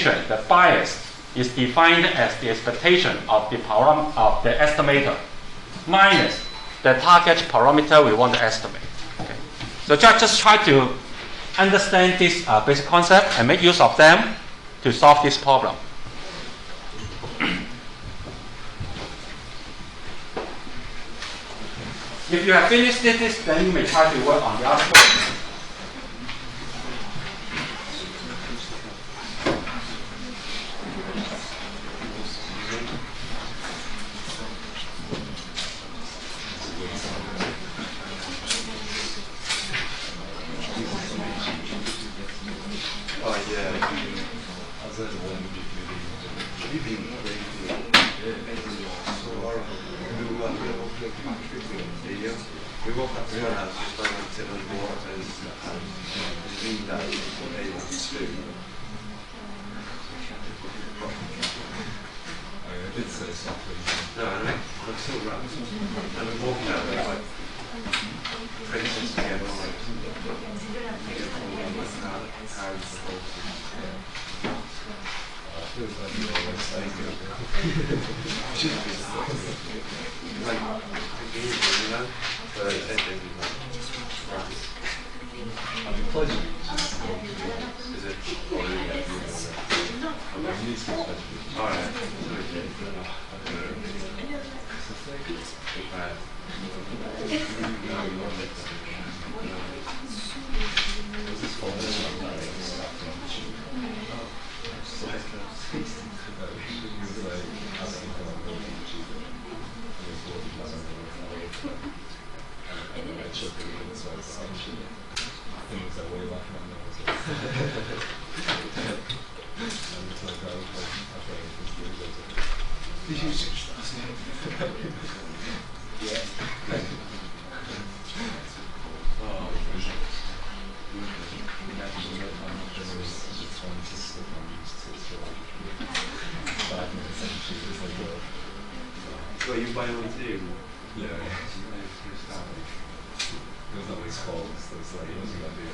expectation, the bias, is defined as the expectation of the estimator minus the target parameter we want to estimate. Okay. So just try to understand this basic concept and make use of them to solve this problem. If you have finished this, then you may try to work on the article. So you buy one too? Yeah. It was not his fault, so it's like, it wasn't that big.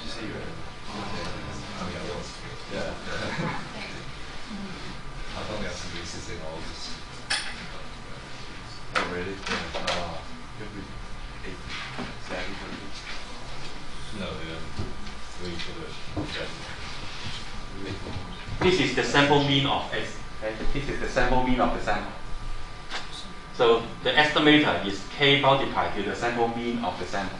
see you? I mean, I was. Yeah. I thought we had some races in August. Oh, really? Yeah. No, we for the This is the sample mean of X. Okay? This is the sample mean of the sample. So the estimator is k multiplied to the sample mean of the sample.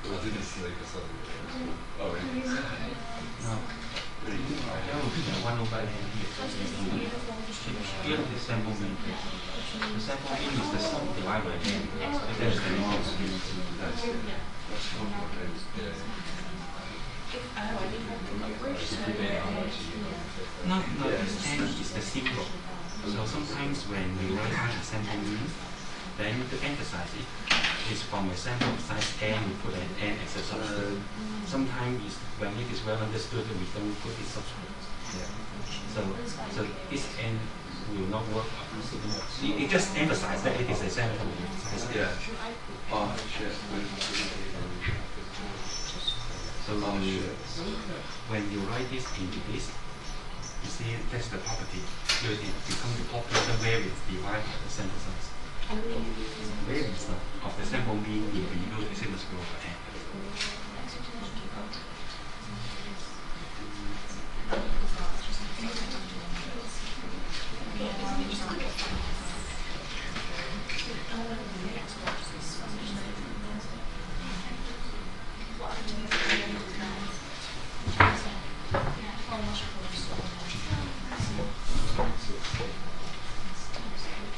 我这里试了一个设置。哦， Now, there will be a 1 over n here. Here the sample mean. The sample mean is the sum divided by n. That's the normal. No, this n is the simple. So sometimes when we write out the sample mean, then to emphasize it is from a sample of size n, we put an n as a subscript. Sometimes when it is well understood, we don't put it subscript. So this n will not work. It just emphasizes that it is a sample with size n. Yeah. Oh, shit. So when you write this into this, you see that's the property. So it becomes the populator variance divided by the sample size. Variance of the sample mean will be equal to the same square over n.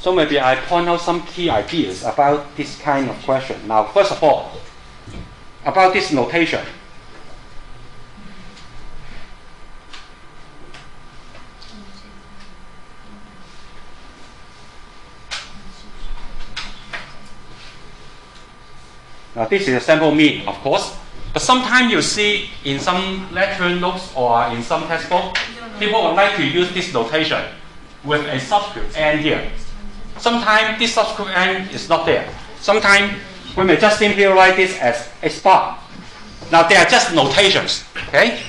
So maybe I point out some key ideas about this kind of question. Now, first of all, about this notation. Now, this is a sample mean, of course, but sometimes you see in some lecture notes or in some textbook, people would like to use this notation with a subscript n here. Sometimes this subscript n is not there. Sometimes we may just simply write this as x bar. Now they are just notations. Okay?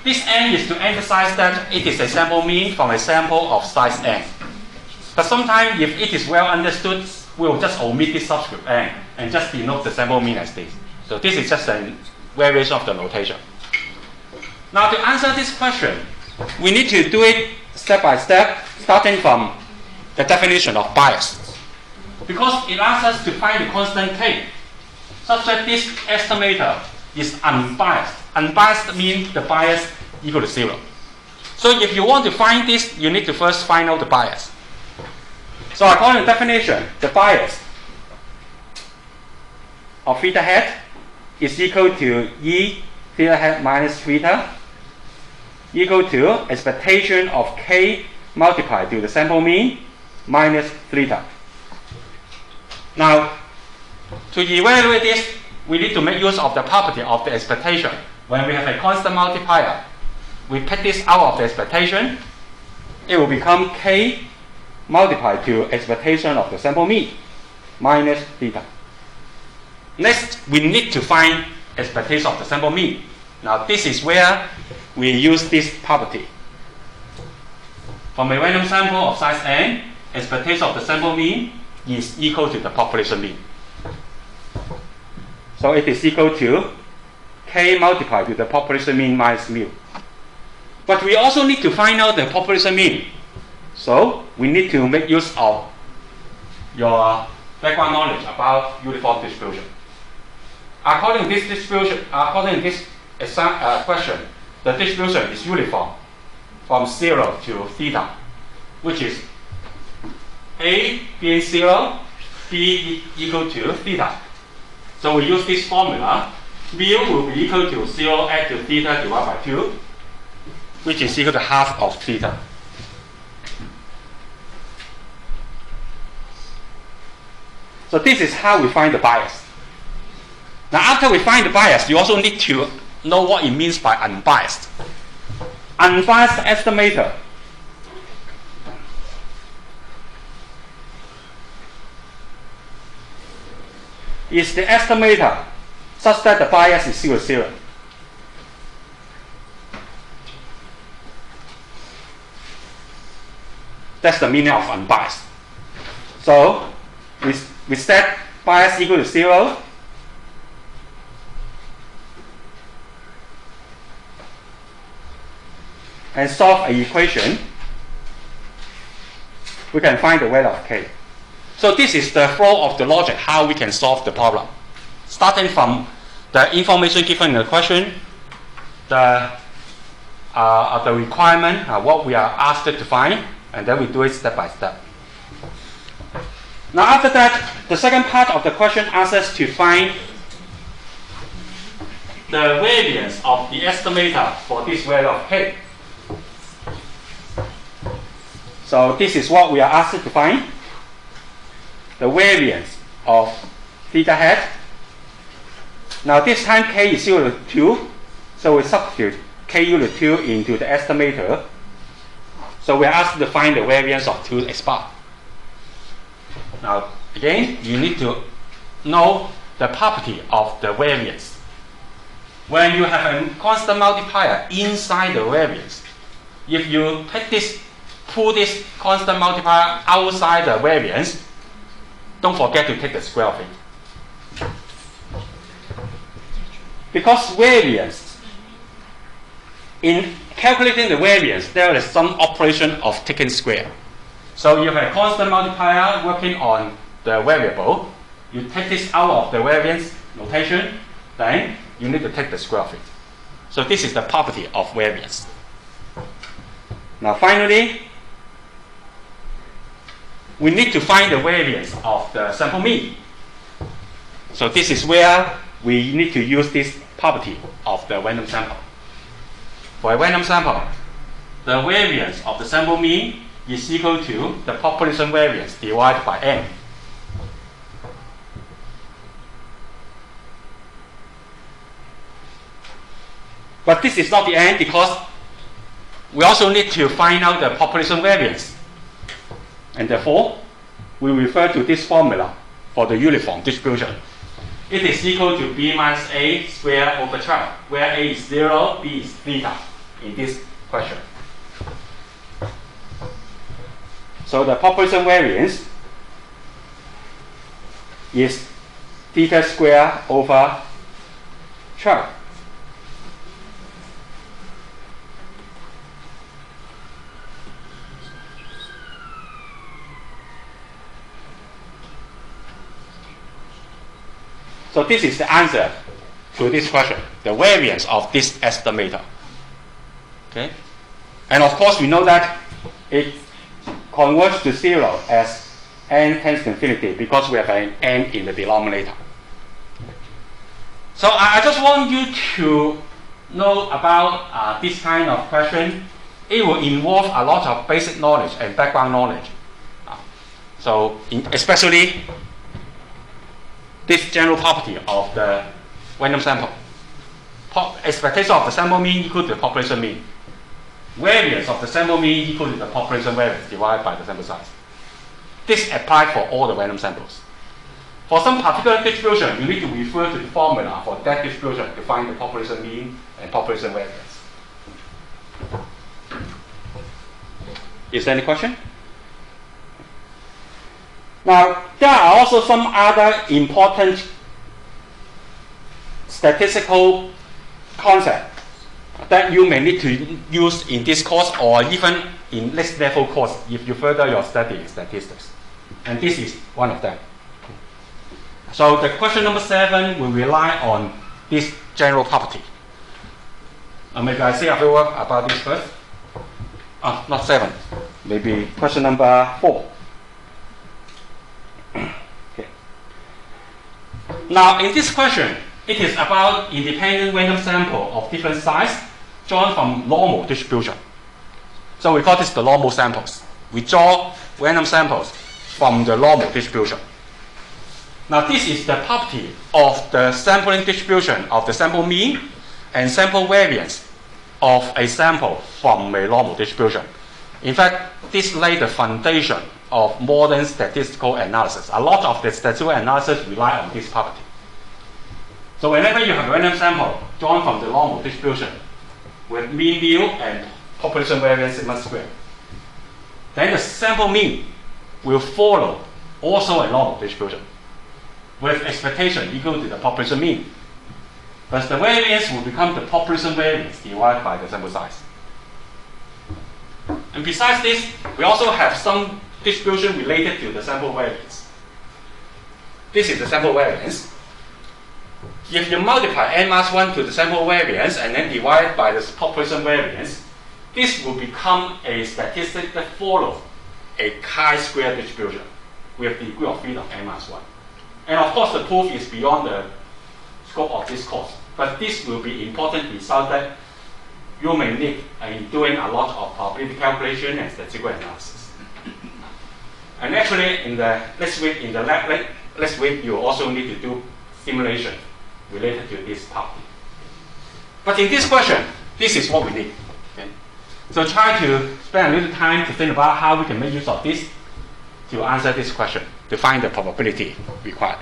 This n is to emphasize that it is a sample mean from a sample of size n. But sometimes if it is well understood, we will just omit this subscript n and just denote the sample mean as this. So this is just a variation of the notation. Now to answer this question, we need to do it step by step, starting from the definition of bias. Because it asks us to find the constant k, such that this estimator is unbiased. Unbiased means the bias equal to 0. So if you want to find this, you need to first find out the bias. So according to the definition, the bias of theta hat is equal to E theta hat minus theta equal to expectation of k multiplied to the sample mean minus theta. Now, to evaluate this, we need to make use of the property of the expectation. When we have a constant multiplier, we pick this out of the expectation, it will become k multiplied to expectation of the sample mean minus theta. Next, we need to find expectation of the sample mean. Now, this is where we use this property. From a random sample of size n, expectation of the sample mean is equal to the population mean. So it is equal to k multiplied to the population mean minus mu. But we also need to find out the population mean. So we need to make use of your background knowledge about uniform distribution. According to this distribution, according to this question, the distribution is uniform from 0 to theta, which is A being 0, B equal to theta. So we use this formula. Mu will be equal to 0 add to theta divided by 2, which is equal to half of theta. So this is how we find the bias. Now after we find the bias, you also need to know what it means by unbiased. Unbiased estimator is the estimator such that the bias is 0, 0. That's the meaning of unbiased. So we set bias equal to 0. And solve an equation, we can find the value of k. So this is the flow of the logic, how we can solve the problem. Starting from the information given in the question, the requirement, what we are asked to find, and then we do it step by step. Now after that, the second part of the question asks us to find the variance of the estimator for this value of k. So this is what we are asked to find. The variance of theta hat. Now this time k is equal to 2, so we substitute k equal to 2 into the estimator. So we are asked to find the variance of 2x bar. Now again, you need to know the property of the variance. When you have a constant multiplier inside the variance, if you take this, pull this constant multiplier outside the variance, don't forget to take the square of it. Because variance, in calculating the variance, there is some operation of taking square. So you have a constant multiplier working on the variable, you take this out of the variance notation, then you need to take the square of it. So this is the property of variance. Now finally, we need to find the variance of the sample mean. So this is where we need to use this property of the random sample. For a random sample, the variance of the sample mean is equal to the population variance divided by n. But this is not the end, because we also need to find out the population variance. And therefore, we refer to this formula for the uniform distribution. It is equal to b minus a squared over 12, where a is 0, b is theta in this question. So the population variance is theta squared over 12. So this is the answer to this question, the variance of this estimator. Okay? And of course, we know that it converges to 0 as n tends to infinity because we have an n in the denominator. So I just want you to know about this kind of question. It will involve a lot of basic knowledge and background knowledge. Especially this general property of the random sample. Expectation of the sample mean equal to the population mean. Variance of the sample mean equal to the population variance divided by the sample size. This applies for all the random samples. For some particular distribution, you need to refer to the formula for that distribution to find the population mean and population variance. Is there any question? Now, there are also some other important statistical concepts that you may need to use in this course or even in next level course if you further your study in statistics. And this is one of them. So the question number 7 will rely on this general property. Maybe I say a few words about this first. Not 7. Maybe question number 4. Okay. Now in this question, it is about independent random sample of different size drawn from normal distribution. So we call this the normal samples. We draw random samples from the normal distribution. Now this is the property of the sampling distribution of the sample mean and sample variance of a sample from a normal distribution. In fact, this lays the foundation of modern statistical analysis. A lot of the statistical analysis rely on this property. So whenever you have a random sample drawn from the normal distribution with mean mu and population variance sigma squared, then the sample mean will follow also a normal distribution with expectation equal to the population mean. But the variance will become the population variance divided by the sample size. And besides this, we also have some distribution related to the sample variance. This is the sample variance. If you multiply n minus 1 to the sample variance and then divide by the population variance, this will become a statistic that follows a chi-square distribution with degree of freedom n minus 1. And of course, the proof is beyond the scope of this course. But this will be important result that you may need in doing a lot of probability calculation and statistical analysis. And actually, in the next week, in the lab, next week, you also need to do simulation related to this part. But in this question, this is what we need. Okay? So try to spend a little time to think about how we can make use of this to answer this question, to find the probability required.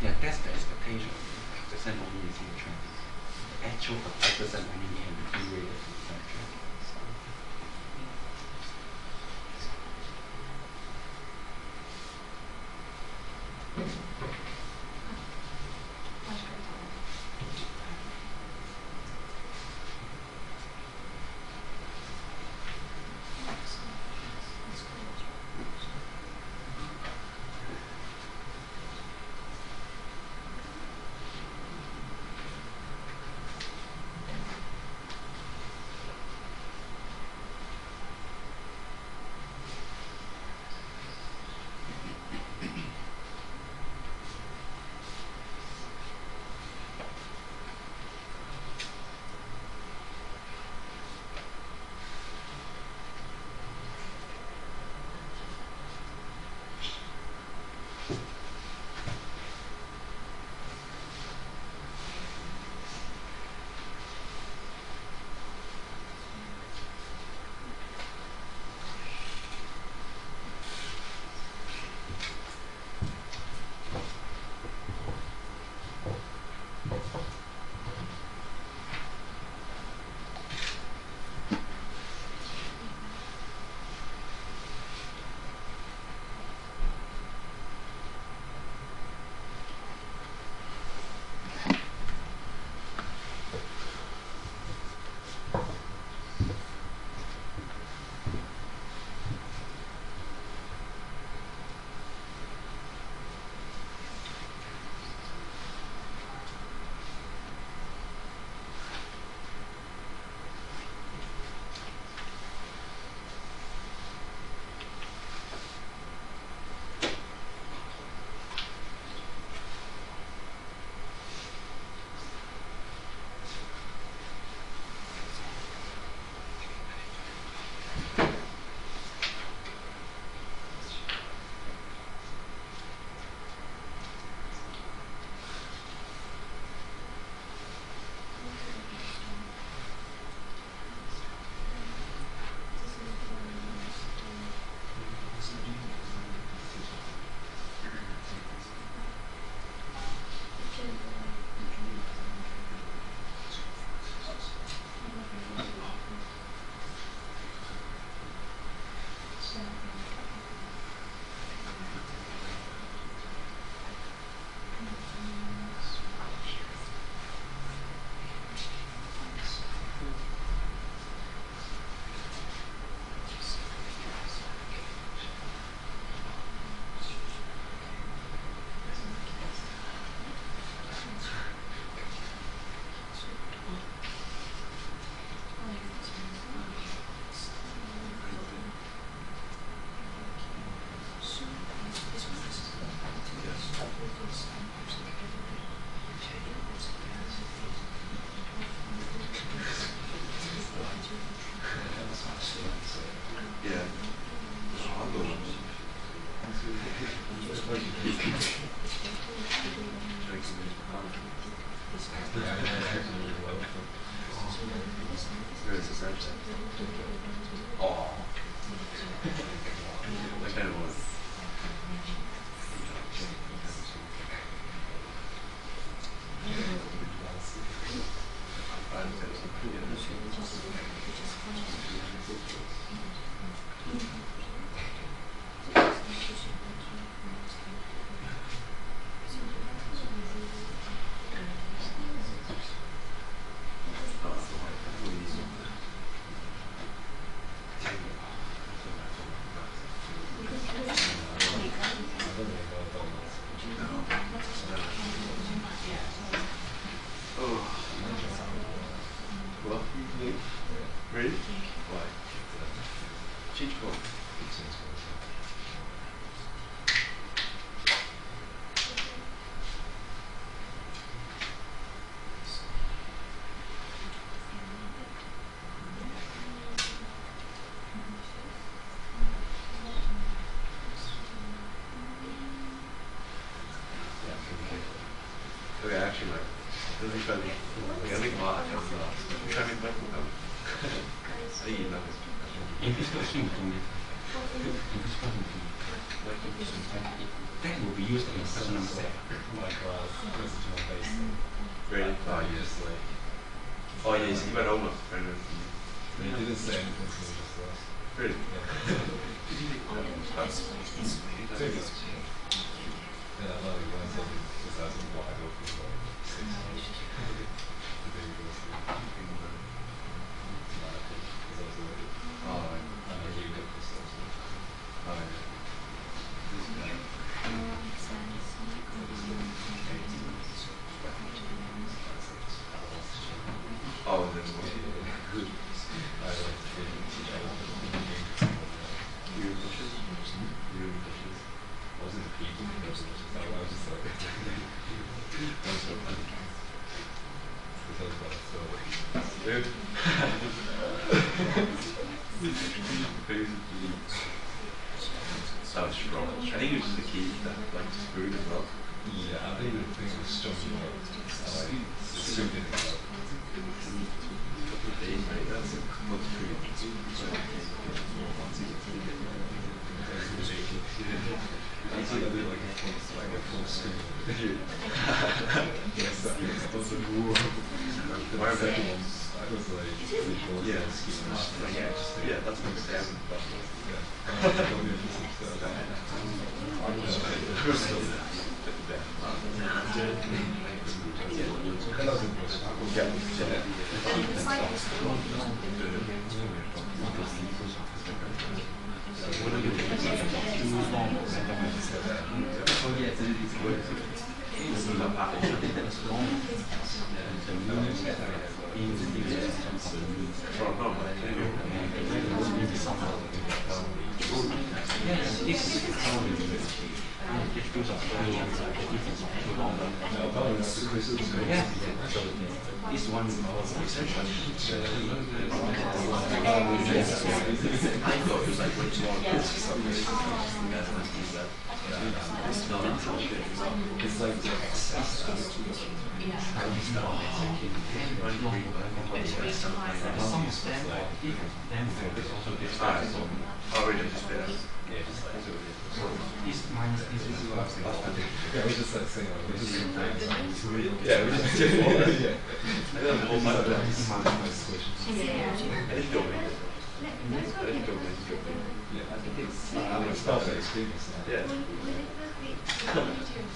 Yeah, that's the expectation. The sample mean is in the trend. The actual percent only can be related to the trend. Oh. That kind of was. Really? Why? Change code. Okay, actually, like, really funny. Like, I think a lot of times, I'm trying to make I eat nothing. That will be used in question number 7. Really? Oh, yes. Oh, yes, you went over. He didn't say anything to me just last. Really? Yeah, I love it when I said his eyes are wide open like 6 months. Oh, oh, then good. You bushes? You bushes? Wasn't a people, I was just like, that was so funny. This was about so, Dude. So strong. I think it was just the key that like screwed as well. yeah, I think the thing was strong enough. I like, assumed it enough. Days, right? That's what's true. I think I did like a full screen. Yes, that was a cool. The second one, I was like, Yeah, yeah, that's what the seven. This one it's like the excess. This minus this is Yeah, we just like saying like, we just Yeah, we just did all that. yeah. I don't know, my Squishes. I didn't go with it. I didn't go with it. Yeah, I think it's part of the experience now. Yeah.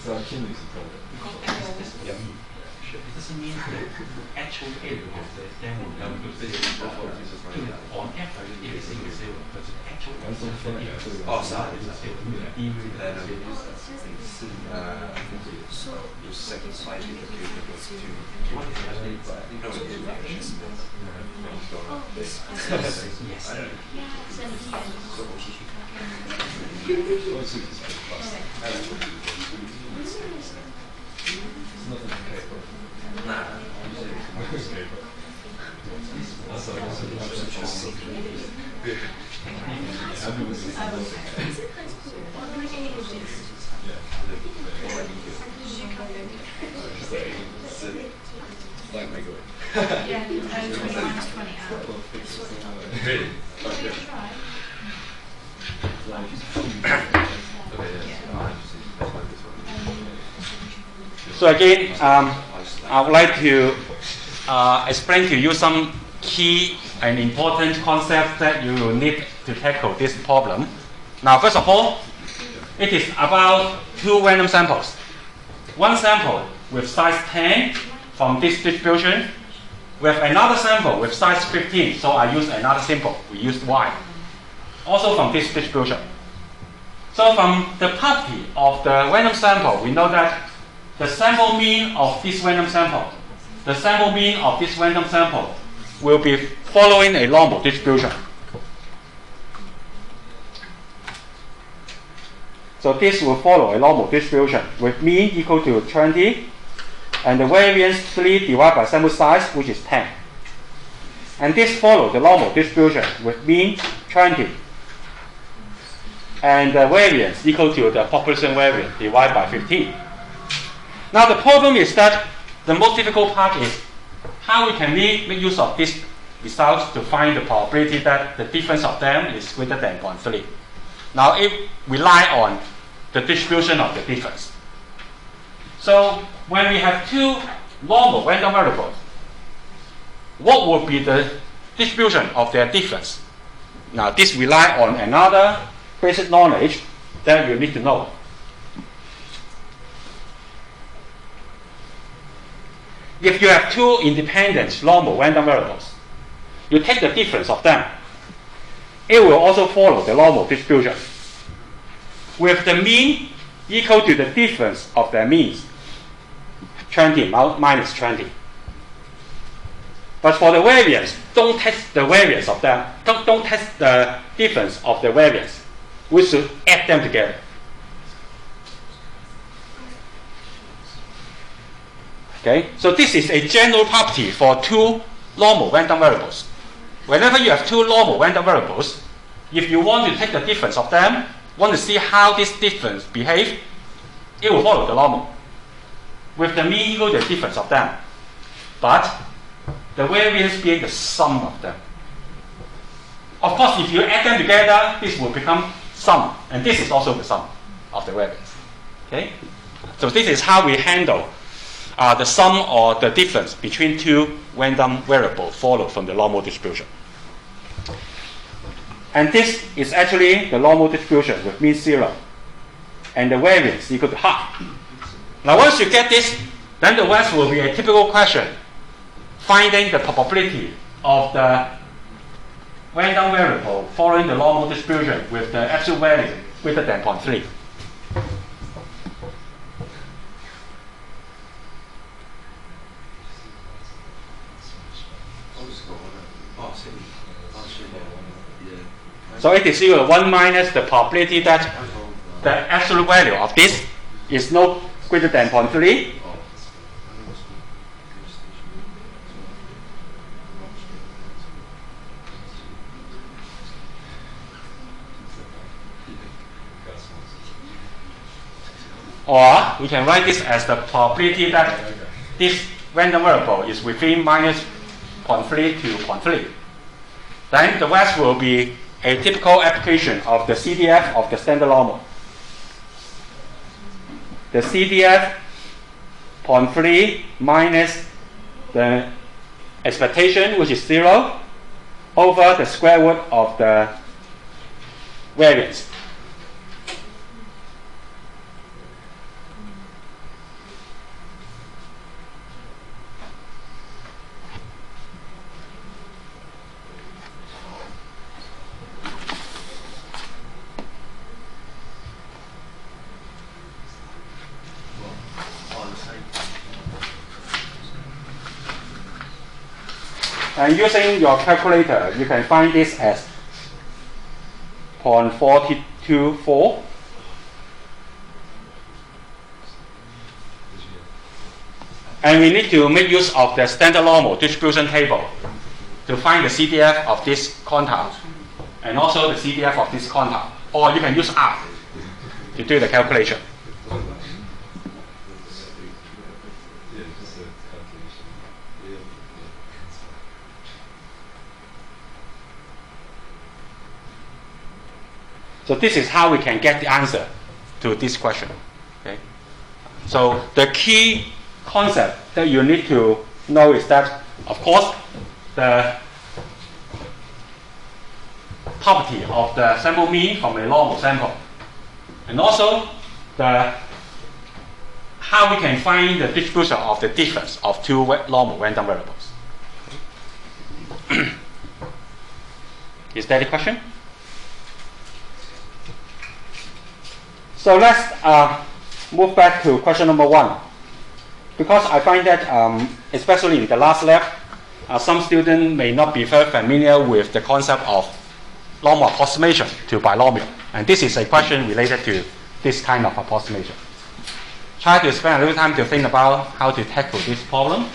So our kin used to call it. Yeah. it doesn't mean the actual area of the demo on average it is in zero, but the actual Oh, sorry. Your second slide indicator goes to no, yes. I don't know. It's nothing to pay for. Nah. That's like yeah. So again, I would like to explain to you some key and important concepts that you will need to tackle this problem. Now, first of all, it is about two random samples. One sample with size 10 from this distribution, with another sample with size 15. So I use another symbol. We used Y. Also from this distribution. So from the property of the random sample, we know that the sample mean of this random sample, will be following a normal distribution. So this will follow a normal distribution with mean equal to 20 and the variance 3 divided by sample size, which is 10. And this follows the normal distribution with mean 20 and the variance equal to the population variance divided by 15. Now the problem is that the most difficult part is how we can make use of these results to find the probability that the difference of them is greater than 0.3. Now it relies on the distribution of the difference. So when we have two normal random variables, what would be the distribution of their difference? Now this relies on another basic knowledge that you need to know. If you have two independent normal random variables, you take the difference of them. It will also follow the normal distribution, with the mean equal to the difference of their means, 20 minus 20. But for the variance, don't test the variance of them. Don't test the difference of the variance. We should add them together. Okay, so this is a general property for two normal random variables. Whenever you have two normal random variables, if you want to take the difference of them, want to see how this difference behave, it will follow the normal, with the mean equal to the difference of them, but the variance being the sum of them. Of course, if you add them together, this will become sum, and this is also the sum of the variance. Okay, so this is how we handle the sum or the difference between two random variables followed from the normal distribution. And this is actually the normal distribution with mean 0 and the variance equal to half. Now once you get this, then the rest will be a typical question, finding the probability of the random variable following the normal distribution with the absolute value greater than 0.3. So it is equal to 1 minus the probability that the absolute value of this is no greater than 0.3. Or we can write this as the probability that this random variable is within minus 0.3 to 0.3. Then the rest will be a typical application of the CDF of the standard normal. The CDF 0.3 minus the expectation, which is 0, over the square root of the variance. And using your calculator, you can find this as 0.424. And we need to make use of the standard normal distribution table to find the CDF of this compound and also the CDF of this compound. Or you can use R to do the calculation. So this is how we can get the answer to this question. Okay? So the key concept that you need to know is that, of course, the property of the sample mean from a normal sample, and also how we can find the distribution of the difference of two normal random variables. Is that a question? So let's move back to question number 1. Because I find that, especially in the last lab, some students may not be very familiar with the concept of normal approximation to binomial. And this is a question related to this kind of approximation. Try to spend a little time to think about how to tackle this problem.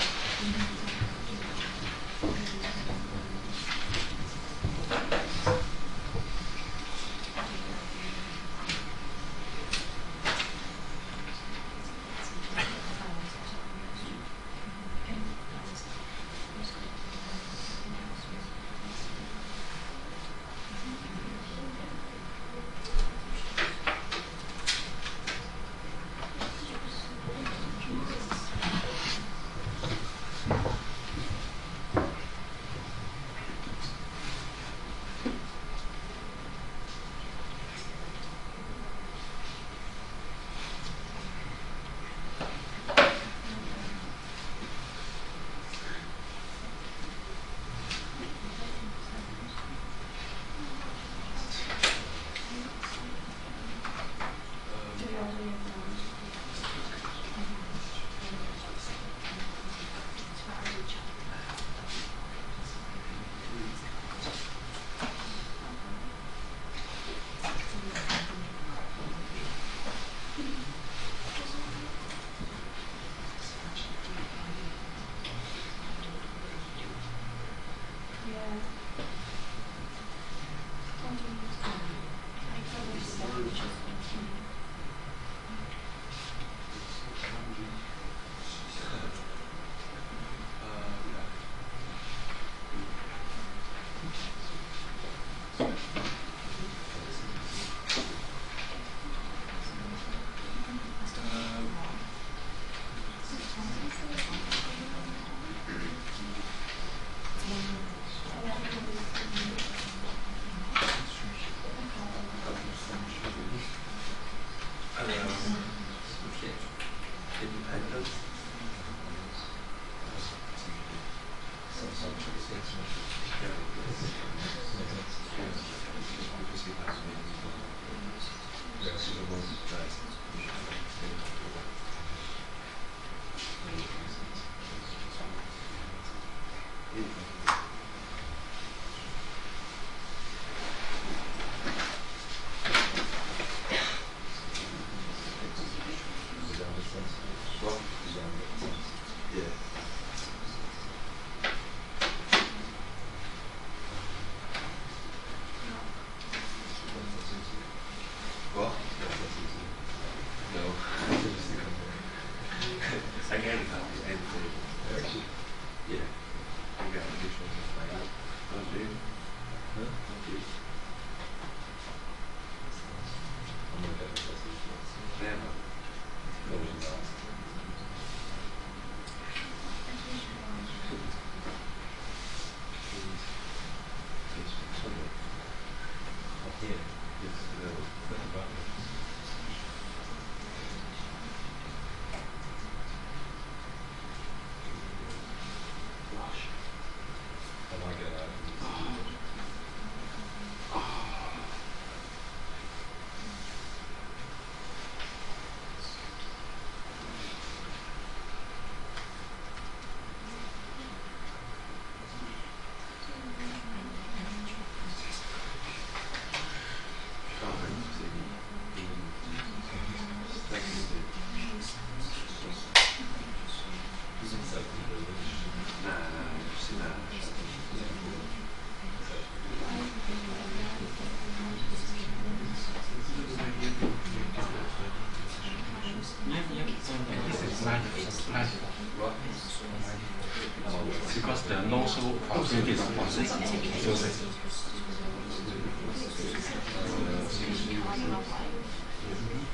Because the notional proximity is 1.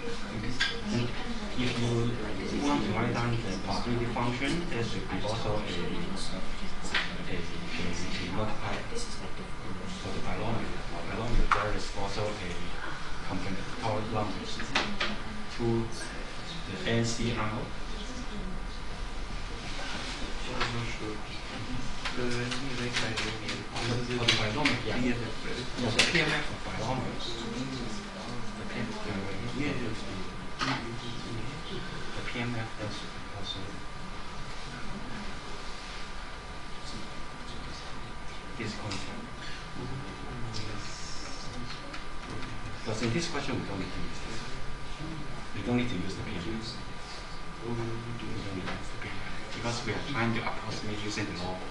If you want to write down the probability function, there should be also a multiplier for the binomial. Binomial, there is also a combinatorial numbers to the NCR. For the binomial, yeah. For the PMF of binomials, the PMF does also this concept. But in this question, we don't need to use this. We don't need to use the PMF. We don't need to use the PMF because we are trying to approximate using the normal.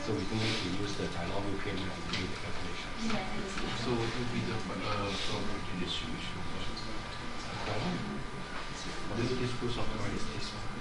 So we don't need to use the binomial PMF to do the calculation. So what would be the probability distribution? This distribution of is this one.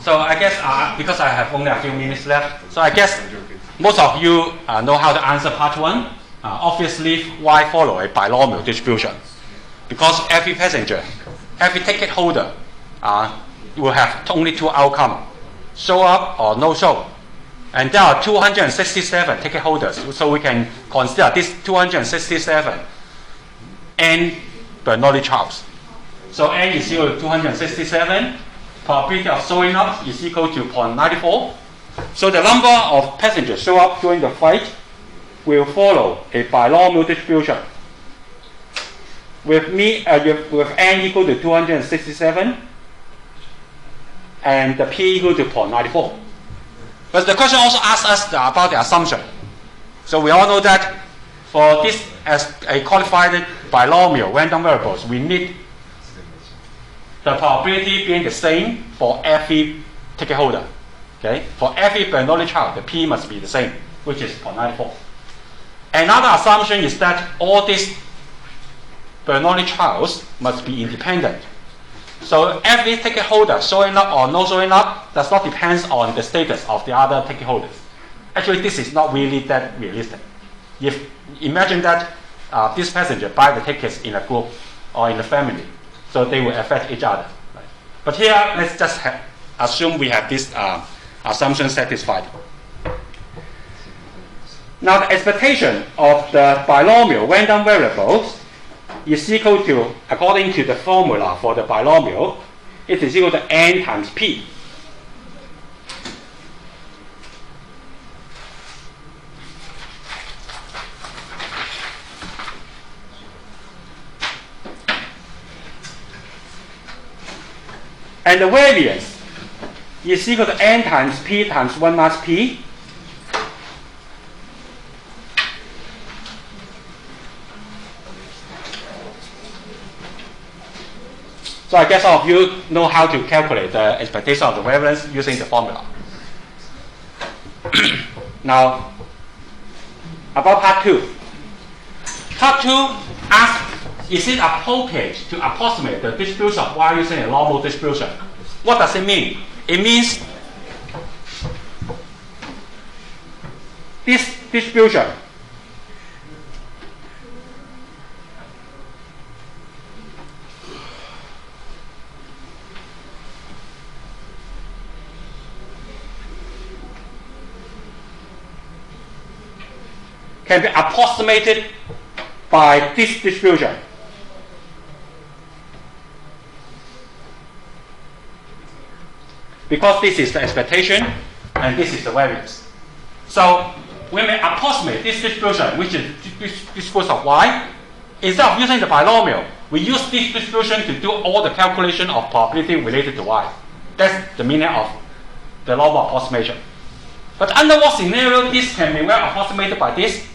So I guess because I have only a few minutes left, so I guess most of you know how to answer part one. Obviously, why follow a binomial distribution? Because every passenger, every ticket holder will have only two outcomes, show up or no show. And there are 267 ticket holders, so we can consider this 267 n Bernoulli charts. So n is equal to 267. Probability of showing up is equal to 0.94. So the number of passengers show up during the flight will follow a binomial distribution with n equal to 267 and the P equal to 0.94. But the question also asks us about the assumption. So we all know that for this as a qualified binomial random variables, we need the probability being the same for every ticket holder. Okay? For every Bernoulli child, the P must be the same, which is 0.94. Another assumption is that all these Bernoulli childs must be independent. So every ticket holder showing up or not showing up does not depend on the status of the other ticket holders. Actually, this is not really that realistic. If imagine that this passenger buy the tickets in a group or in a family, so they will affect each other. Right? But here, let's just assume we have this assumption satisfied. Now, the expectation of the binomial random variables is equal to, according to the formula for the binomial, it is equal to n times p. And the variance is equal to n times p times 1 minus p. So I guess all of you know how to calculate the expectation of the variance using the formula. Now, about part 2. Part 2 asks, is it appropriate to approximate the distribution of y using a normal distribution? What does it mean? It means this distribution can be approximated by this distribution. Because this is the expectation and this is the variance. So we may approximate this distribution, which is distribution of y. Instead of using the binomial, we use this distribution to do all the calculation of probability related to y. That's the meaning of the normal approximation. But under what scenario this can be well approximated by this?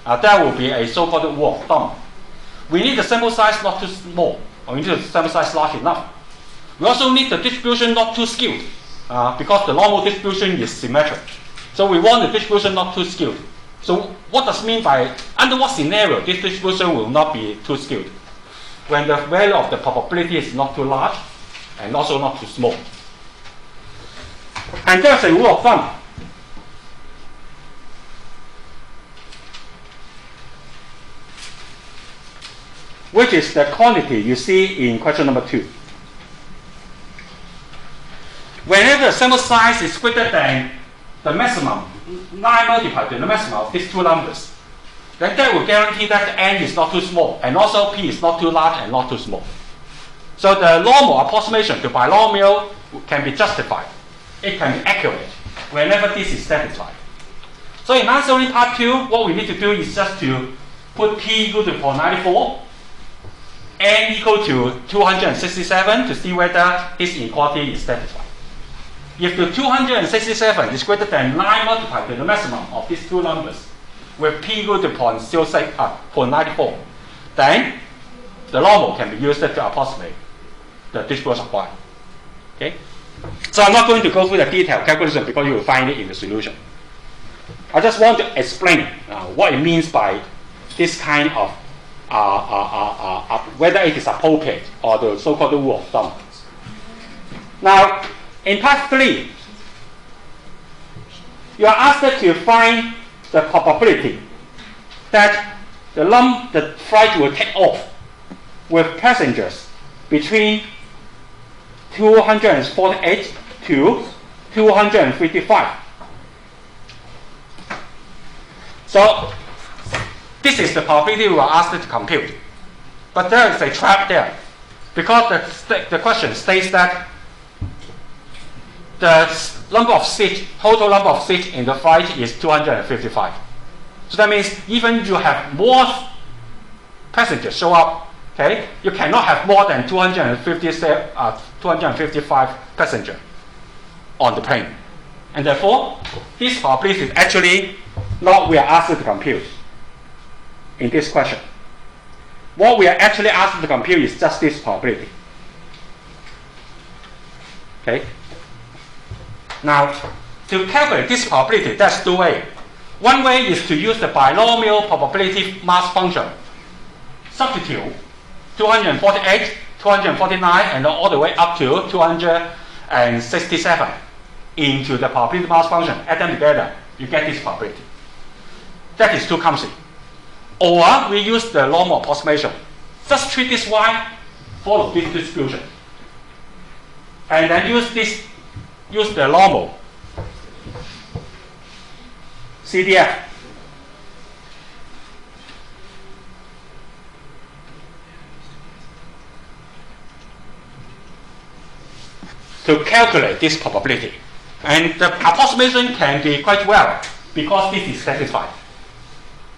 There will be a so-called rule of thumb. We need the sample size not too small, or we need the sample size large enough. We also need the distribution not too skewed, because the normal distribution is symmetric. So we want the distribution not too skewed. So what does it mean by, under what scenario this distribution will not be too skewed? When the value of the probability is not too large, and also not too small. And there's a rule of thumb. Which is the quantity you see in question number 2. Whenever the sample size is greater than the maximum, 9 multiplied to the maximum of these two numbers, then that will guarantee that n is not too small, and also p is not too large and not too small. So the normal approximation to binomial can be justified. It can be accurate whenever this is satisfied. So in answering part 2, what we need to do is just to put p equal to 0.94, n equal to 267 to see whether this inequality is satisfied. If the 267 is greater than 9 multiplied to the maximum of these two numbers, with p equal to 0.94, then the normal can be used to approximate the distribution of y. Okay? So I'm not going to go through the detailed calculation because you will find it in the solution. I just want to explain what it means by this kind of whether it is appropriate or the so-called rule of thumb. Now, in part 3, you are asked to find the probability that the flight will take off with passengers between 248 to 255. So this is the probability we are asked to compute. But there is a trap there, because the question states that the total number of seats in the flight is 255. So that means even you have more passengers show up, okay, you cannot have more than 255 passengers. on the plane. And therefore, this probability is actually not we are asked to compute in this question. What we are actually asked to compute is just this probability. Okay? Now, to calculate this probability, there's two ways. One way is to use the binomial probability mass function. Substitute 248, 249, and all the way up to 267 into the probability mass function. Add them together, you get this probability. That is too clumsy. Or we use the normal approximation. Just treat this y, follow this distribution. And then use the normal CDF. To calculate this probability. And the approximation can be quite well because this is satisfied.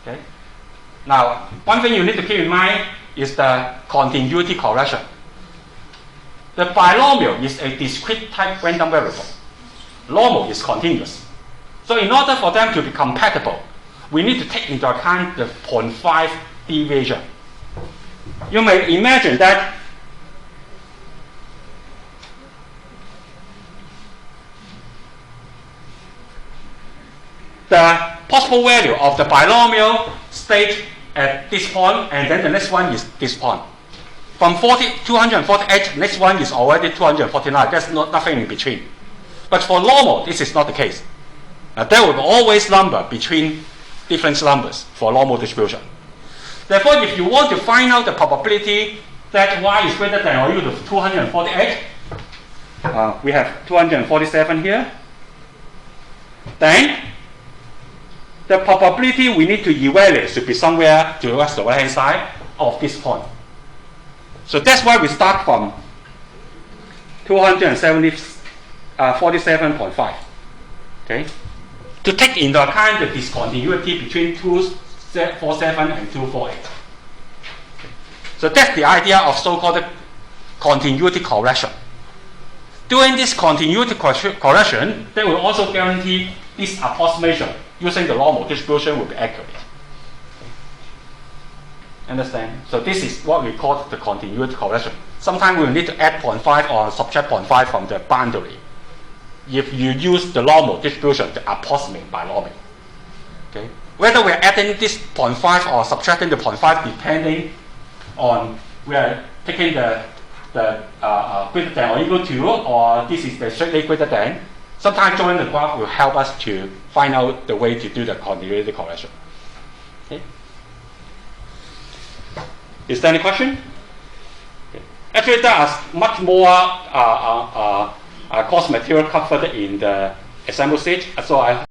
Okay? Now, one thing you need to keep in mind is the continuity correction. The binomial is a discrete type random variable. Normal is continuous. So in order for them to be compatible, we need to take into account the 0.5 deviation. You may imagine that the possible value of the binomial state at this point, and then the next one is this point. From 248, next one is already 249. There's nothing in between. But for normal, this is not the case. There will be always number between different numbers for normal distribution. Therefore, if you want to find out the probability that y is greater than or equal to 248, we have 247 here. Then the probability we need to evaluate should be somewhere towards the right-hand side of this point. So that's why we start from 247.5. Okay? To take into account the discontinuity between 247 and 248. So that's the idea of so-called continuity correction. Doing this continuity correction, that will also guarantee this approximation using the normal distribution will be accurate. Understand? So this is what we call the continuity correction. Sometimes we will need to add 0.5 or subtract 0.5 from the boundary if you use the normal distribution to approximate binomial. Okay? Whether we are adding this 0.5 or subtracting the 0.5 depending on we are taking the greater than or equal to, or this is the strictly greater than. Sometimes drawing the graph will help us to find out the way to do the continuity correction. Okay? Is there any question? Okay. Actually, there is much more course material covered in the example stage, so I